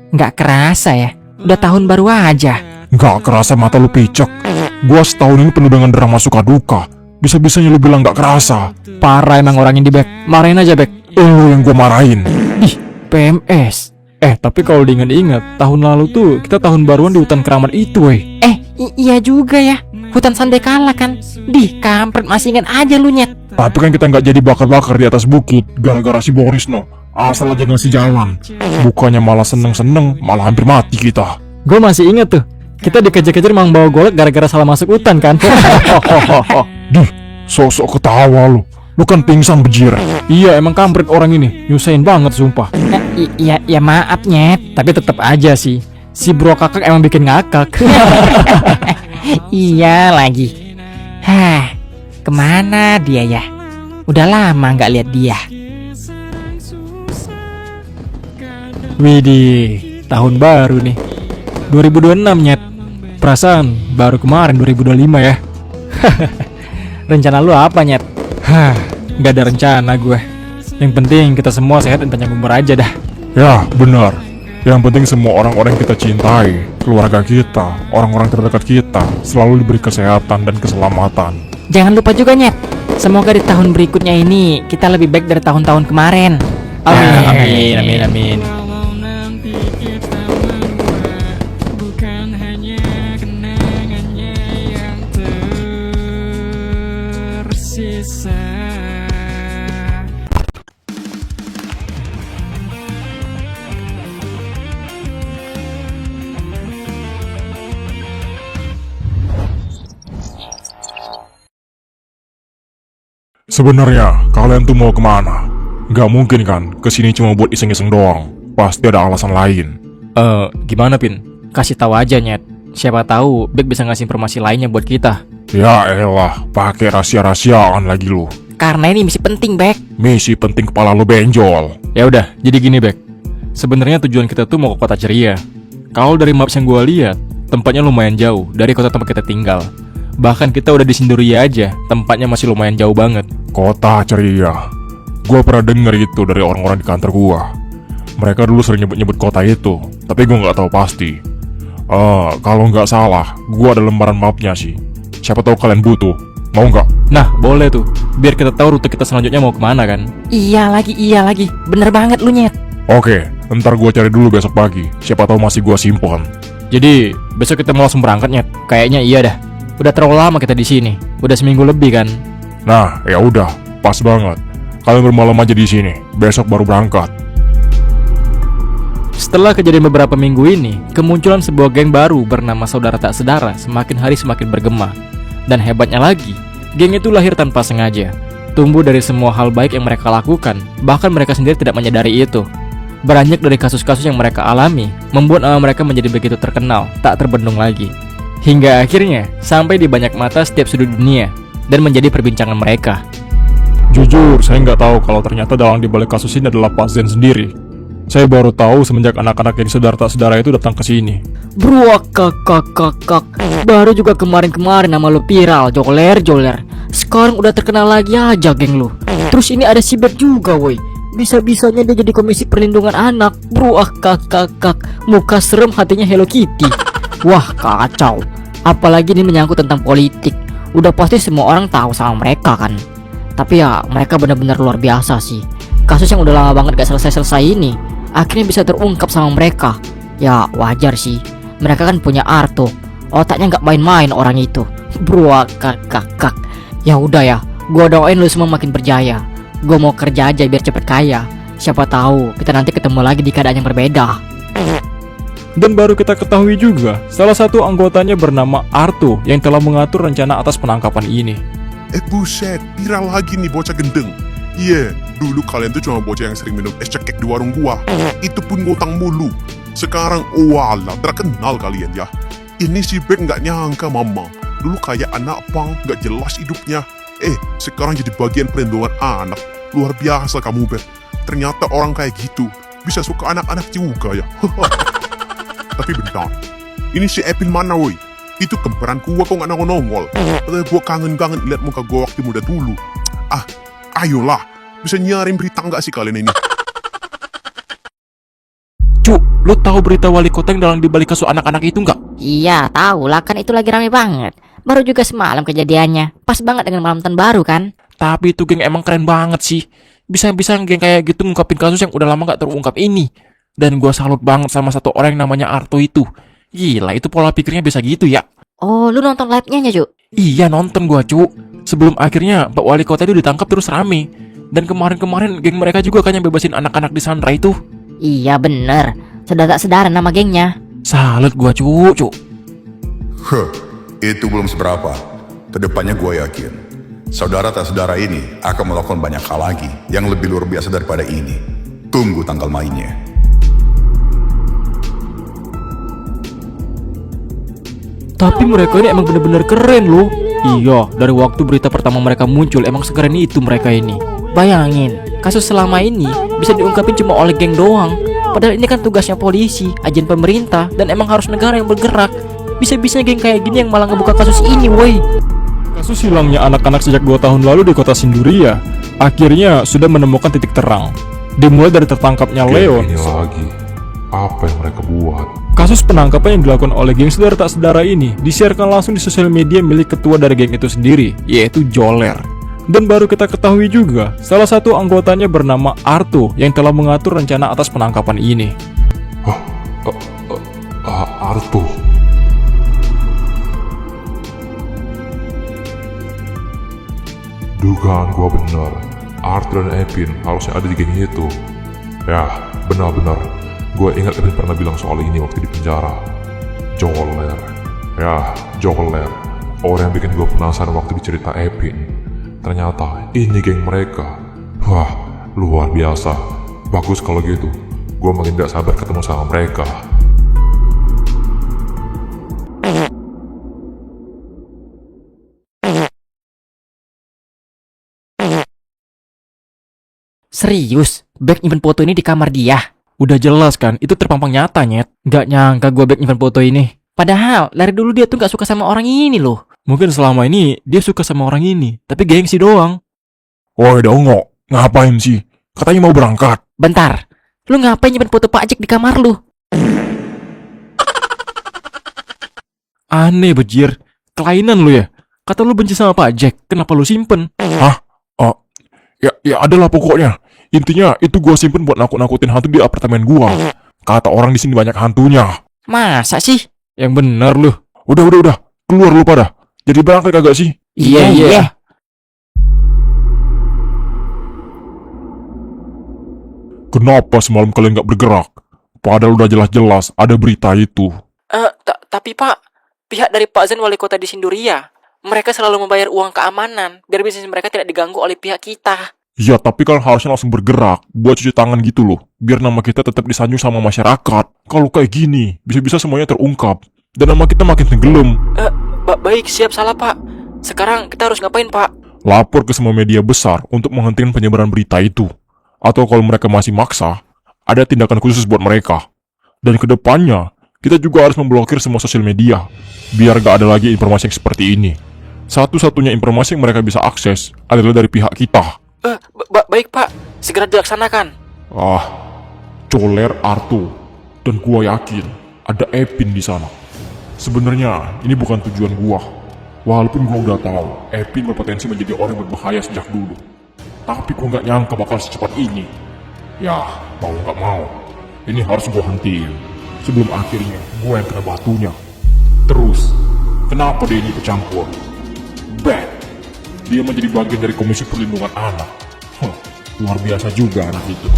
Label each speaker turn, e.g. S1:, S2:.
S1: Nggak kerasa ya, udah tahun baru aja.
S2: Nggak kerasa mata lu picek. Gua setahun ini penuh dengan drama suka duka. Bisa-bisanya lu bilang nggak kerasa.
S1: Parah emang orang ini, Bek. Marahin aja, Bek.
S2: Lu yang gua marahin.
S1: Ih, PMS.
S3: Tapi kalau diingat-ingat, tahun lalu tuh kita tahun baruan di hutan keramat itu, weh.
S1: Iya juga ya. Hutan Sandekala kan. Kampret, masih ingat aja lu, Nyet.
S2: Tapi kan kita nggak jadi bakar-bakar di atas bukit gara-gara si Boris no. Asal aja ngasih jalan. Bukannya malah seneng-seneng, malah hampir mati kita.
S3: Gue masih inget tuh, kita dikejar-kejar Mang bawa golek gara-gara salah masuk hutan kan.
S2: Dih, sok-sok ketawa lu. Lu kan pingsan bejir.
S3: Iya, emang kampret orang ini, nyusahin banget sumpah.
S1: Iya maaf, Nyet.
S3: Tapi tetap aja sih, si bro kakak emang bikin ngakak.
S1: Iya lagi. Kemana dia ya? Udah lama nggak lihat dia.
S3: Widih, tahun baru nih 2026, Nyet. Perasaan baru kemarin 2025 ya. Rencana lu apa, Nyet? Gak ada rencana gue. Yang penting kita semua sehat dan panjang umur aja dah.
S2: Ya, benar. Yang penting semua orang-orang yang kita cintai, keluarga kita, orang-orang terdekat kita selalu diberi kesehatan dan keselamatan.
S1: Jangan lupa juga, Nyet. Semoga di tahun berikutnya ini kita lebih baik dari tahun-tahun kemarin.
S3: Amin.
S2: Sebenarnya kalian tuh mau kemana? Gak mungkin kan kesini cuma buat iseng-iseng doang. Pasti ada alasan lain.
S3: Gimana, Pin? Kasih tahu aja, Nyet. Siapa tahu Bek bisa ngasih informasi lainnya buat kita.
S2: Ya elah, pakai rahasia-rahasiaan lagi lu.
S1: Karena ini misi penting, Bek.
S2: Misi penting kepala lu benjol.
S3: Ya udah, jadi gini, Bek. Sebenarnya tujuan kita tuh mau ke kota ceria. Kalau dari maps yang gua lihat, tempatnya lumayan jauh dari kota tempat kita tinggal. Bahkan kita udah di Sinduria aja, tempatnya masih lumayan jauh banget.
S2: Kota ceria. Gua pernah denger itu dari orang-orang di kantor gua. Mereka dulu sering nyebut-nyebut kota itu, tapi gua nggak tahu pasti. Kalau nggak salah, gua ada lembaran mapnya sih. Siapa tahu kalian butuh. Mau nggak?
S3: Nah, boleh tuh. Biar kita tahu rute kita selanjutnya mau kemana kan.
S1: Iya lagi. Bener banget lu, Nyet.
S2: Oke, ntar gua cari dulu besok pagi. Siapa tahu masih gua simpan.
S3: Jadi, besok kita mau langsung berangkat, Nyet. Kayaknya iya dah. Udah terlalu lama kita di sini. Udah seminggu lebih kan.
S2: Nah, ya udah, pas banget. Kalian bermalam aja di sini. Besok baru berangkat.
S3: Setelah kejadian beberapa minggu ini, kemunculan sebuah geng baru bernama Saudara Tak Sedara semakin hari semakin bergema. Dan hebatnya lagi, geng itu lahir tanpa sengaja. Tumbuh dari semua hal baik yang mereka lakukan, bahkan mereka sendiri tidak menyadari itu. Beranjak dari kasus-kasus yang mereka alami, membuat nama mereka menjadi begitu terkenal, tak terbendung lagi. Hingga akhirnya, sampai di banyak mata setiap sudut dunia, dan menjadi perbincangan mereka.
S2: Jujur, saya nggak tahu kalau ternyata dalang dibalik kasus ini adalah Pak Zen sendiri. Saya baru tahu semenjak anak-anak yang Saudara Tak Sedara itu datang ke sini.
S1: Bro, kakak. Baru juga kemarin-kemarin nama lu viral, joler. Sekarang udah terkenal lagi aja geng lu. Terus ini ada si Bek juga, woi. Bisa-bisanya dia jadi komisi perlindungan anak. Bro, kakak. Muka serem, hatinya Hello Kitty. Wah, kacau. Apalagi ini menyangkut tentang politik. Udah pasti semua orang tahu sama mereka kan. Tapi ya, mereka benar-benar luar biasa sih. Kasus yang udah lama banget gak selesai-selesai ini akhirnya bisa terungkap sama mereka. Ya, wajar sih. Mereka kan punya arto. Otaknya gak main-main orang itu. Bro, kakak. Ya udah ya, gua doain lu semua makin berjaya. Gua mau kerja aja biar cepet kaya. Siapa tahu kita nanti ketemu lagi di keadaan yang berbeda.
S3: Dan baru kita ketahui juga, salah satu anggotanya bernama Arto yang telah mengatur rencana atas penangkapan ini.
S4: Buset, viral lagi nih bocah gendeng. Iya, dulu kalian tuh cuma bocah yang sering minum es cekek di warung gua. Itu pun ngutang mulu. Sekarang, walah, terkenal kalian ya. Ini si Bek nggak nyangka mamang. Dulu kayak anak pang, nggak jelas hidupnya. Sekarang jadi bagian perlindungan anak. Luar biasa kamu, Bek. Ternyata orang kayak gitu bisa suka anak-anak juga ya. Tapi bentar, ini si Epin mana woi? Itu kembaran gua kok nggak nongol-nongol. Gua kangen-kangen lihat muka gua waktu muda dulu. Ayolah, bisa nyarin berita nggak sih kalian ini?
S3: Cuk, lu tahu berita wali kota yang dalang dibalik kasus anak-anak itu nggak?
S5: Iya, tahu lah, kan itu lagi rame banget. Baru juga semalam kejadiannya. Pas banget dengan malam tahun baru kan?
S3: Tapi itu geng emang keren banget sih. Bisa-bisa geng kayak gitu ngungkapin kasus yang udah lama gak terungkap ini. Dan gua salut banget sama satu orang yang namanya Arto itu. Gila, itu pola pikirnya bisa gitu ya.
S5: Oh, lu nonton live-nya ya, Cuk?
S3: Iya, nonton gua, Cuk. Sebelum akhirnya Pak Wali Kota itu ditangkap terus rame. Dan kemarin-kemarin geng mereka juga kan yang bebasin anak-anak di Sandra itu.
S5: Iya, bener. Saudara-saudara nama gengnya.
S3: Salut gua, Cuk.
S6: Itu belum seberapa. Kedepannya gue yakin saudara tak saudara ini akan melakukan banyak hal lagi yang lebih luar biasa daripada ini. Tunggu tanggal mainnya.
S3: Tapi mereka ini emang bener-bener keren loh. Iya, dari waktu berita pertama mereka muncul emang sekeren itu mereka ini.
S1: Bayangin, kasus selama ini bisa diungkapin cuma oleh geng doang. Padahal ini kan tugasnya polisi, agen pemerintah, dan emang harus negara yang bergerak. Bisa-bisa geng kayak gini yang malah ngebuka kasus ini, woi.
S3: Kasus hilangnya anak-anak sejak 2 tahun lalu di kota Sinduria akhirnya sudah menemukan titik terang. Dimulai dari tertangkapnya Leon.
S2: Ini lagi. Apa yang mereka buat?
S3: Kasus penangkapan yang dilakukan oleh geng saudara tak saudara ini disiarkan langsung di sosial media milik ketua dari geng itu sendiri, yaitu Joler. Dan baru kita ketahui juga, salah satu anggotanya bernama Arto yang telah mengatur rencana atas penangkapan ini.
S2: Arto. Dugaan gua benar. Arthur dan Epin harusnya ada di geng itu. Ya, benar-benar. Gua ingat Epin pernah bilang soal ini waktu di penjara. Joler. Ya, Joler. Orang yang bikin gua penasaran waktu dicerita Epin. Ternyata ini geng mereka. Wah, luar biasa. Bagus kalau gitu. Gua makin gak sabar ketemu sama mereka.
S1: Serius, back nyimpen foto ini di kamar dia.
S3: Udah jelas kan, itu terpampang nyata, Nyet. Gak nyangka gue back nyimpen foto ini.
S1: Padahal dari dulu dia tuh gak suka sama orang ini loh.
S3: Mungkin selama ini dia suka sama orang ini, tapi gengsi doang.
S2: Woi Dongo, ngapain sih? Katanya mau berangkat.
S1: Bentar, lu ngapain nyimpen foto Pak Jack di kamar lu?
S3: Aneh, bejir. Kelainan lu ya? Kata lu benci sama Pak Jack, kenapa lu simpen?
S2: Hah? Oh, ya adalah pokoknya. Intinya itu gua simpen buat nakut-nakutin hantu di apartemen gua. Kata orang di sini banyak hantunya.
S1: Masa sih?
S3: Yang bener lu.
S2: Udah. Keluar lu pada. Jadi berangkat kagak sih?
S1: Iya.
S2: Kenapa semalam kalian gak bergerak? Padahal udah jelas-jelas ada berita itu.
S1: Tapi Pak, pihak dari Pak Zen wali kota di Sinduria, mereka selalu membayar uang keamanan biar bisnis mereka tidak diganggu oleh pihak kita.
S2: Ya tapi kan harusnya langsung bergerak buat cuci tangan gitu loh. Biar nama kita tetap disanjung sama masyarakat. Kalau kayak gini, bisa-bisa semuanya terungkap. Dan nama kita makin tenggelam.
S1: Baik, siap, salah Pak. Sekarang kita harus ngapain Pak?
S2: Lapor ke semua media besar untuk menghentikan penyebaran berita itu. Atau kalau mereka masih maksa, ada tindakan khusus buat mereka. Dan kedepannya, kita juga harus memblokir semua sosial media. Biar gak ada lagi informasi yang seperti ini. Satu-satunya informasi yang mereka bisa akses adalah dari pihak kita.
S1: Baik Pak, segera dilaksanakan.
S2: Joler Arto. Dan gua yakin ada Epin di sana. Sebenarnya ini bukan tujuan gua. Walaupun gua udah tahu Epin berpotensi menjadi orang yang berbahaya sejak dulu. Tapi gua nggak nyangka bakal secepat ini. Ya, mau nggak mau, ini harus gua hentiin. Sebelum akhirnya gua yang kena batunya. Terus, kenapa dia ini kecampur? Dia menjadi bagian dari Komisi Perlindungan Anak. Luar biasa juga anak itu.